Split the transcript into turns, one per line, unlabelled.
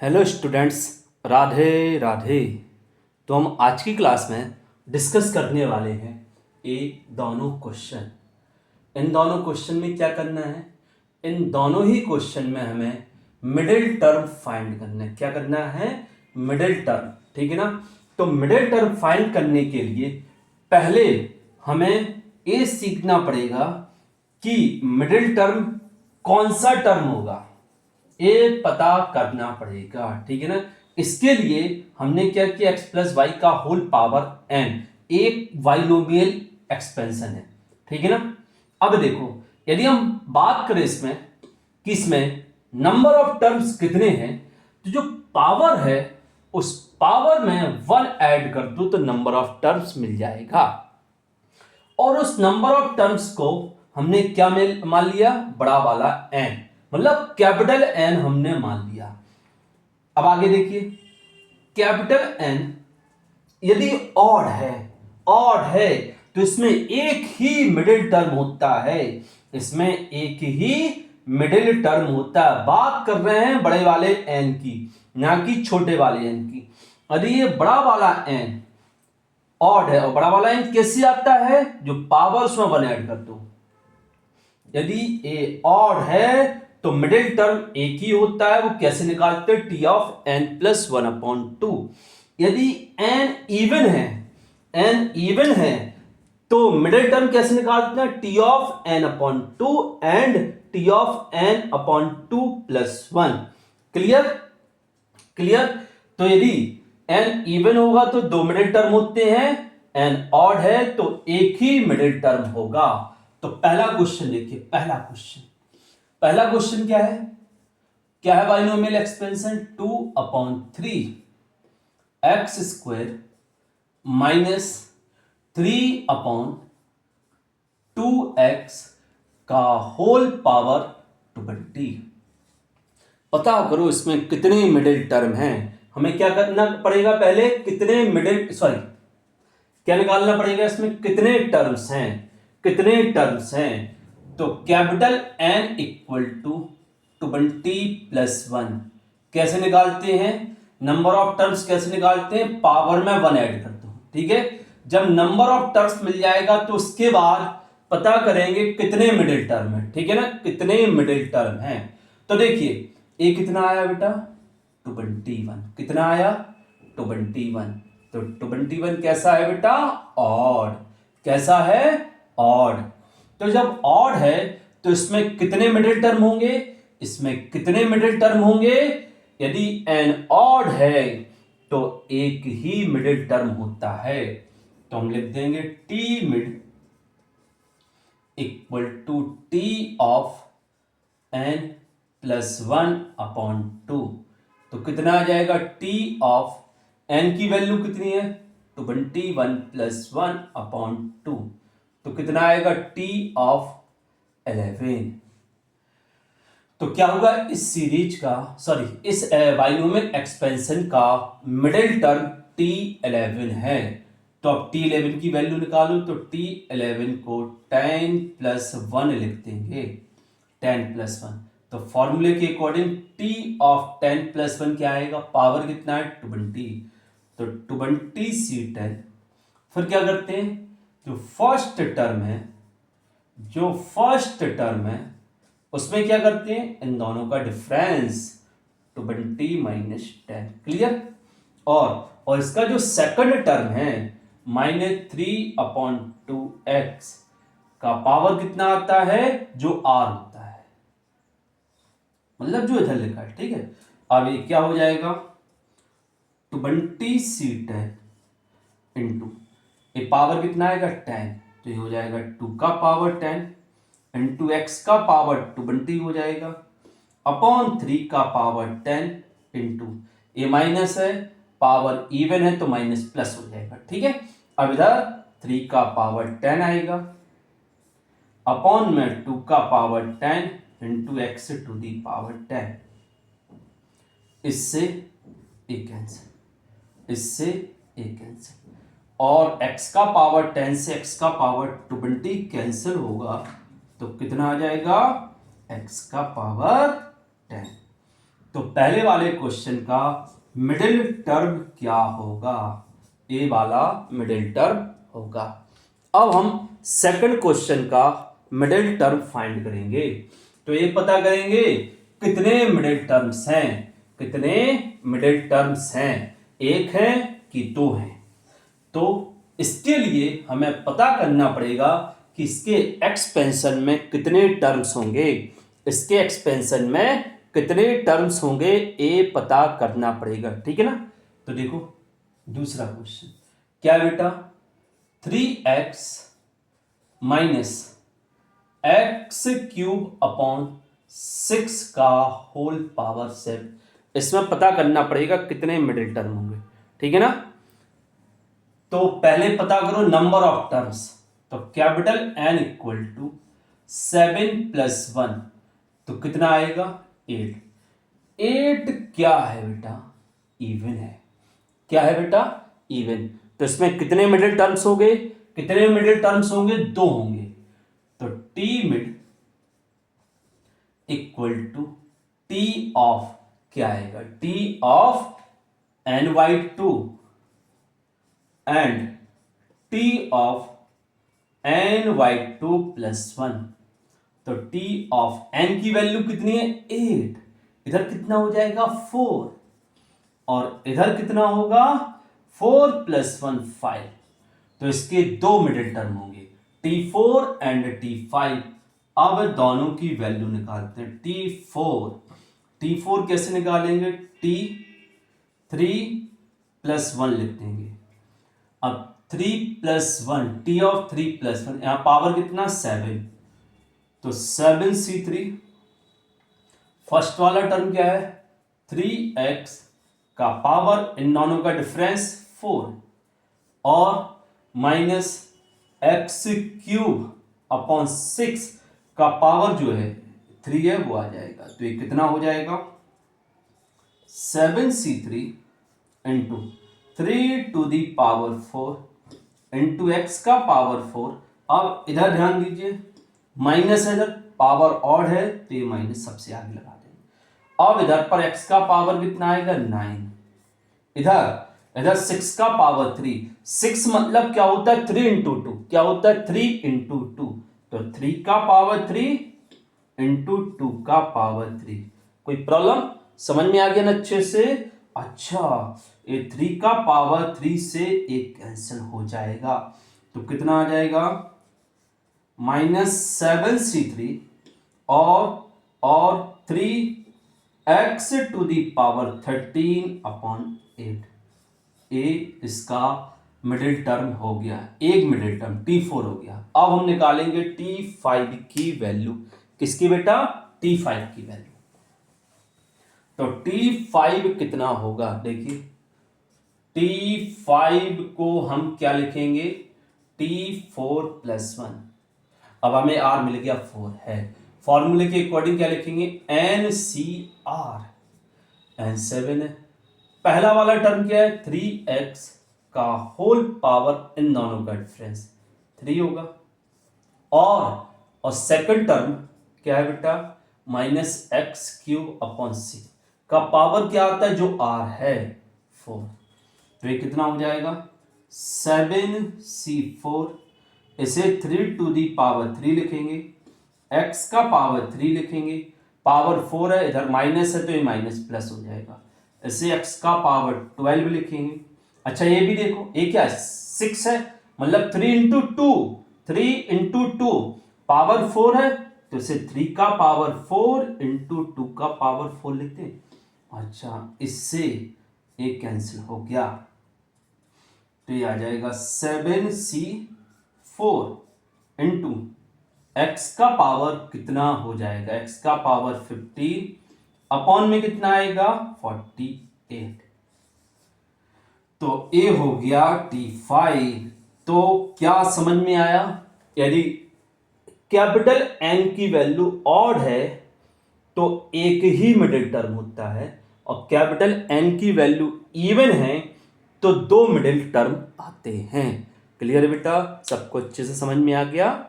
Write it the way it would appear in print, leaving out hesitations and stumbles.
Hello students, Radhe Radhe. तो हम आज की क्लास में डिस्कस करने वाले हैं ये दोनों क्वेश्चन। इन दोनों क्वेश्चन में क्या करना है? इन दोनों ही क्वेश्चन में हमें मिडिल टर्म फाइंड करना है। क्या करना है? Middle term. ठीक है ना? तो मिडिल टर्म फाइंड करने के लिए पहले हमें ये सीखना पड़ेगा कि मिडिल टर्म कौन सा टर्म होगा, ये पता करना पड़ेगा। ठीक है ना? इसके लिए हमने क्या किया, एक्स प्लस वाई का होल पावर एन एक बाइनोमियल एक्सपेंशन है। ठीक है ना? अब देखो, यदि हम बात करें इसमें कि इसमें नंबर ऑफ टर्म्स कितने हैं, तो जो पावर है उस पावर में वन ऐड कर दो तो नंबर ऑफ टर्म्स मिल जाएगा। और उस नंबर ऑफ टर्म्स को हमने क्या मान लिया? बड़ा वाला एन, मतलब कैपिटल एन हमने मान लिया। अब आगे देखिए, कैपिटल एन यदि ऑड है तो इसमें एक ही मिडिल टर्म होता है। इसमें एक ही मिडिल टर्म होता है। बात कर रहे हैं बड़े वाले एन की, ना कि छोटे वाले एन की। यदि ये बड़ा वाला एन ऑड है, और बड़ा वाला एन कैसे आता है? जो पावर्स में वन ऐड कर दो। यदि ए ऑड है तो मिडिल टर्म एक ही होता है। वो कैसे निकालते हैं? T of n plus one upon two. यदि एन इवन है तो मिडिल टर्म कैसे निकालते हैं? T of n upon two and T of n upon two plus one. Clear? तो यदि एन इवन होगा तो दो मिडिल टर्म होते हैं, एन ऑड है तो एक ही मिडिल टर्म होगा। तो पहला क्वेश्चन देखिए, पहला क्वेश्चन क्या है binomial expansion? 2/3 x square minus 3/2x का होल पावर 20। पता करो इसमें कितने मिडिल टर्म हैं। हमें क्या करना पड़ेगा? पहले क्या निकालना पड़ेगा? इसमें कितने टर्म्स हैं। तो कैपिटल एन इक्वल टू 20+1 कैसे निकालते हैं? नंबर ऑफ टर्म्स कैसे निकालते हैं? पावर में वन ऐड कर दो। ठीक है? जब नंबर ऑफ टर्म्स मिल जाएगा तो उसके बाद पता करेंगे कितने मिडिल टर्म है। ठीक है ना? कितने मिडिल टर्म हैं। तो देखिए, ये कितना आया बेटा? 21। कितना आया? 21। तो 21 कैसा है बेटा? ऑड। कैसा है? ऑड। तो जब ऑड है तो इसमें कितने मिडिल टर्म होंगे? यदि एन ऑड है तो एक ही मिडिल टर्म होता है। तो हम लिख देंगे T mid equal to T of n plus 1/2। तो कितना आ जाएगा? टी ऑफ एन की वैल्यू कितनी है? 21+1/2। तो कितना आएगा? T of 11। तो क्या होगा? इस बाइनोमियल एक्सपेंशन का मिडिल टर्म T11 है। तो अब T11 की वैल्यू निकालो। तो T11 को 10+1 लिख देंगे। 10+1 तो फॉर्मूले के अकॉर्डिंग T ऑफ 10+1 क्या आएगा? पावर कितना है? 20। तो 20C10। फिर क्या करते हैं? जो फर्स्ट टर्म है उसमें क्या करते हैं? इन दोनों का डिफरेंस 20 - 10। क्लियर? और इसका जो सेकंड टर्म है -3/2x का पावर कितना आता है? जो r होता है, मतलब जो इधर लिखा है। ठीक है? अब ये क्या हो जाएगा? 20C10 इंटू ये पावर कितना आएगा? 10। तो ये हो जाएगा 2 का पावर 10 इंटू एक्स का पावर 20 हो जाएगा अपॉन 3 का पावर 10 इंटू ये माइनस है, पावर इवन है तो माइनस प्लस हो जाएगा। ठीक है? अब इधर 3 का पावर 10 आएगा अपॉन में 2 का power 10 into x to the power 10। इससे एक कैंसिल, और x का पावर 10 से x का पावर 20 कैंसिल होगा। तो कितना आ जाएगा? x का पावर 10। तो पहले वाले क्वेश्चन का मिडिल टर्म क्या होगा, ए वाला मिडिल टर्म होगा। अब हम सेकंड क्वेश्चन का मिडिल टर्म फाइंड करेंगे। तो ये पता करेंगे कितने मिडिल टर्म्स हैं, कितने मिडिल टर्म्स हैं, एक है कि दो हैं। तो इसके लिए हमें पता करना पड़ेगा कि इसके एक्सपेंशन में कितने टर्म्स होंगे, इसके एक्सपेंशन में कितने टर्म्स होंगे, ये पता करना पड़ेगा। ठीक है ना। तो देखो दूसरा क्वेश्चन क्या है बेटा, 3x minus x cube upon 6 का होल पावर 7, इसमें पता करना पड़ेगा कितने मिडिल टर्म होंगे। ठीक है ना। तो पहले पता करो नंबर ऑफ टर्म्स। तो कैपिटल N इक्वल टू 7 + 1, तो कितना आएगा 8। 8 क्या है बेटा, इवन है। क्या है बेटा, इवन। तो इसमें कितने मिडिल टर्म्स होंगे, कितने मिडिल टर्म्स होंगे, दो होंगे। तो T mid equal to T of क्या आएगा, T of ny2 and T of ny2 + 1। तो टी ऑफ n की वैल्यू कितनी है 8, इधर कितना हो जाएगा 4, और इधर कितना होगा 4 + 1 5। तो इसके दो मिडिल टर्म होंगे t4 एंड t5। अब दोनों की वैल्यू निकालते हैं। t4 कैसे निकालेंगे, t3 + 1 लिख देंगे। अब 3 + 1, t ऑफ 3 + 1, यहां पावर कितना 7, तो 7c3। फर्स्ट वाला टर्म क्या है 3x का पावर, इन दोनों का डिफरेंस 4, और माइनस एक्स क्यूब अपॉन 6 का पावर जो है 3 है वो आ जाएगा। तो ये कितना हो जाएगा 7c3 इंटू 3⁴ इंटू एक्स का पावर 4। अब इधर ध्यान दीजिए माइनस है, इधर पावर ऑड है तो ये माइनस सबसे आगे लगा देंगे। अब इधर पर एक्स का पावर कितना आएगा 9, इधर 6 का पावर 3। 6 मतलब क्या होता है 3 × 2, क्या होता है 3 × 2, तो 3 का पावर 3 इंटू 2 का पावर 3। कोई प्रॉब्लम, समझ में आ गया ना अच्छे से। अच्छा ये 3 का पावर 3 से एक कैंसिल हो जाएगा, तो कितना आ जाएगा -7c3 और 3x⁻13/8। ए इसका मिडिल टर्म हो गया, एक मिडिल टर्म t4 हो गया। अब हम निकालेंगे t5 की वैल्यू, किसकी बेटा t5 की वैल्यू। तो t5 कितना होगा, देखिए t5 को हम क्या लिखेंगे t4 + 1। अब हमें r मिल गया 4 है, फॉर्मूले के अकॉर्डिंग क्या लिखेंगे NCR, n7 है। पहला वाला टर्म क्या है 3x का होल पावर, इन दोनों का डिफरेंस 3 होगा, और सेकंड टर्म क्या है बेटा -x³ c का पावर क्या आता है जो r है 4। तो ये कितना हो जाएगा 7c4, इसे 3⁻³ लिखेंगे, x का पावर 3 लिखेंगे, पावर 4 है, इधर माइनस है तो ये माइनस प्लस हो जाएगा, इसे x का पावर 12 लिखेंगे। अच्छा ये भी देखो, ये क्या है 6 है, मतलब 3 × 2 पावर 4 है, तो इसे 3 का पावर 4 इंटू 2 का पावर 4 लिखते हैं। अच्छा इससे एक कैंसिल हो गया, तो ये आ जाएगा 7c4 इंटू एक्स का पावर कितना हो जाएगा, एक्स का पावर 15 अपॉन में कितना आएगा 48। तो ए हो गया t5। तो क्या समझ में आया, यदि कैपिटल N की वैल्यू ऑड है तो एक ही मिडिल टर्म होता है, और कैपिटल N की वैल्यू इवन है तो दो मिडिल टर्म आते हैं। क्लियर है बेटा, सबको अच्छे से समझ में आ गया।